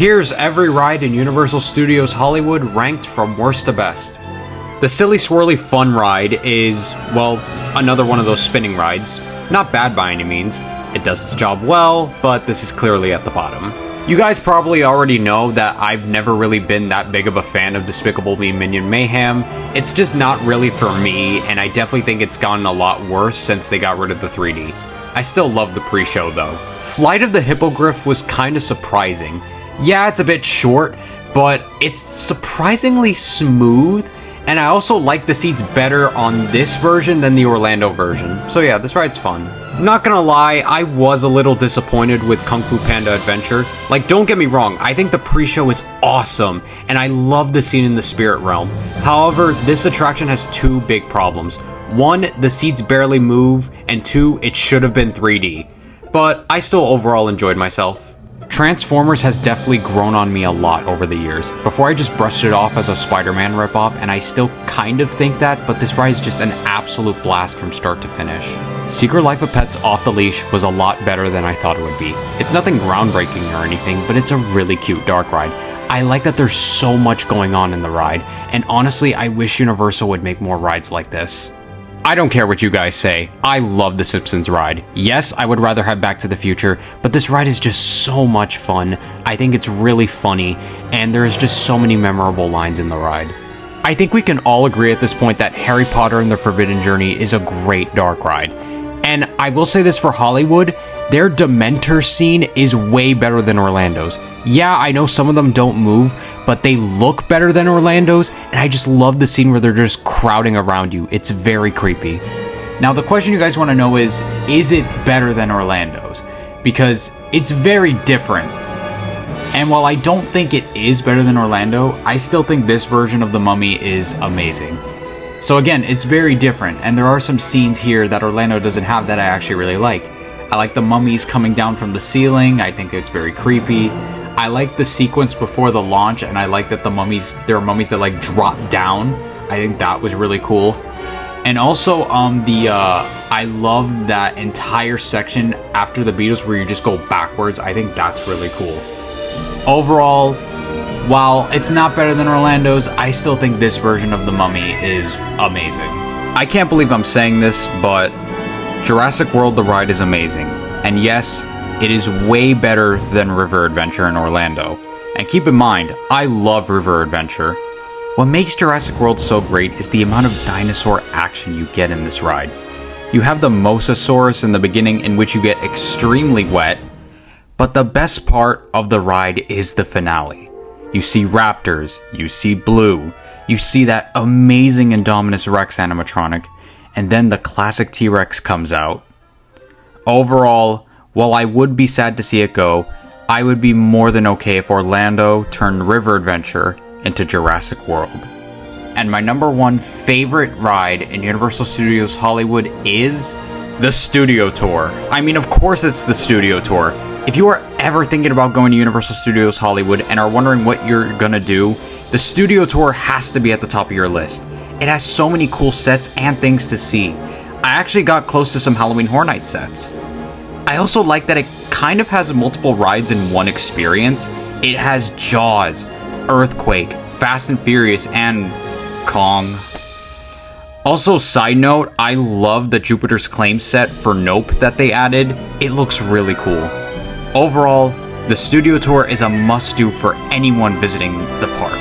Here's every ride in Universal Studios Hollywood ranked from worst to best. The Silly Swirly Fun Ride is, well, another one of those spinning rides. Not bad by any means. It does its job well, but this is clearly at the bottom. You guys probably already know that I've never really been that big of a fan of Despicable Me Minion Mayhem. It's just not really for me, and I definitely think it's gotten a lot worse since they got rid of the 3D. I still love the pre-show though. Flight of the Hippogriff was kinda surprising. Yeah, it's a bit short, but it's surprisingly smooth, and I also like the seats better on this version than the Orlando version. So yeah, this ride's fun. Not gonna lie, I was a little disappointed with Kung Fu Panda Adventure. Like, don't get me wrong, I think the pre-show is awesome, and I love the scene in the Spirit Realm. However, this attraction has two big problems. One, the seats barely move, and two, it should have been 3D. But I still overall enjoyed myself. Transformers has definitely grown on me a lot over the years. Before I just brushed it off as a Spider-Man ripoff, and I still kind of think that, but this ride is just an absolute blast from start to finish. Secret Life of Pets Off the Leash was a lot better than I thought it would be. It's nothing groundbreaking or anything, but it's a really cute dark ride. I like that there's so much going on in the ride, and honestly, I wish Universal would make more rides like this. I don't care what you guys say, I love the Simpsons Ride. Yes, I would rather have Back to the Future, but this ride is just so much fun. I think it's really funny, and there's just so many memorable lines in the ride. I think we can all agree at this point that Harry Potter and the Forbidden Journey is a great dark ride. And I will say this for Hollywood, their Dementor scene is way better than Orlando's. Yeah, I know some of them don't move, but they look better than Orlando's, and I just love the scene where they're just crowding around you. It's very creepy. Now, the question you guys want to know is it better than Orlando's? Because it's very different. And while I don't think it is better than Orlando, I still think this version of The Mummy is amazing. So again, it's very different, and there are some scenes here that Orlando doesn't have that I actually really like. I like the mummies coming down from the ceiling. I think it's very creepy. I like the sequence before the launch, and I like that there are mummies that like drop down. I think that was really cool. And also, I love that entire section after the Beatles where you just go backwards. I think that's really cool. Overall, while it's not better than Orlando's, I still think this version of The Mummy is amazing. I can't believe I'm saying this, but Jurassic World the ride is amazing. And yes, it is way better than River Adventure in Orlando. And keep in mind, I love River Adventure. What makes Jurassic World so great is the amount of dinosaur action you get in this ride. You have the Mosasaurus in the beginning, in which you get extremely wet, but the best part of the ride is the finale. You see raptors, you see Blue, you see that amazing Indominus Rex animatronic, and then the classic T-Rex comes out. Overall, while I would be sad to see it go, I would be more than okay if Orlando turned River Adventure into Jurassic World. And my number one favorite ride in Universal Studios Hollywood is the Studio Tour. I mean, of course it's the Studio Tour. If you are ever thinking about going to Universal Studios Hollywood and are wondering what you're gonna do, the Studio Tour has to be at the top of your list. It has so many cool sets and things to see. I actually got close to some Halloween Horror Night sets. I also like that it kind of has multiple rides in one experience. It has Jaws, Earthquake, Fast and Furious, and Kong. Also, side note, I love the Jupiter's Claim set for Nope that they added. It looks really cool. Overall, the Studio Tour is a must-do for anyone visiting the park.